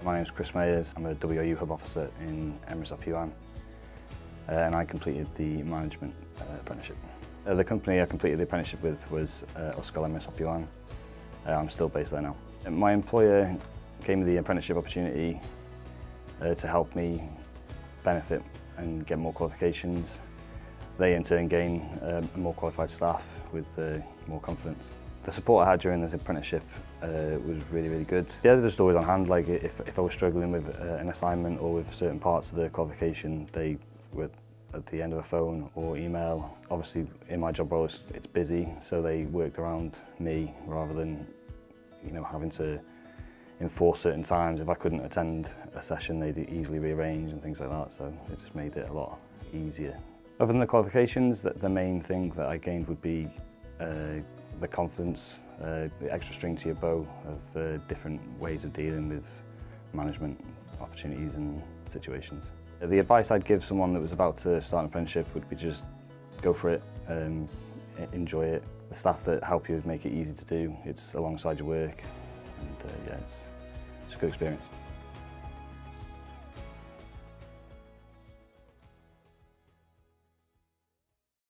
My name is Meyers. I'm a WOU Hub Officer in Emirates Up Yuan, and I completed the Management Apprenticeship. The company I completed the apprenticeship with was Ysgol Emirates Up Yuan. I'm still based there now. My employer gave me the apprenticeship opportunity to help me benefit and get more qualifications. They in turn gain more qualified staff with more confidence. The support I had during this apprenticeship was really good. Yeah, they're just always on hand. Like if I was struggling with an assignment or with certain parts of the qualification, they were at the end of a phone or email. Obviously in my job role it's busy, so they worked around me rather than having to enforce certain times. If I couldn't attend a session, they'd easily rearrange and things like that, so it just made it a lot easier. Other than the qualifications, the main thing that I gained would be the confidence, the extra string to your bow of different ways of dealing with management opportunities and situations. The advice I'd give someone that was about to start an apprenticeship would be just go for it, enjoy it. The staff that help you make it easy to do, it's alongside your work, and yeah, it's a good experience.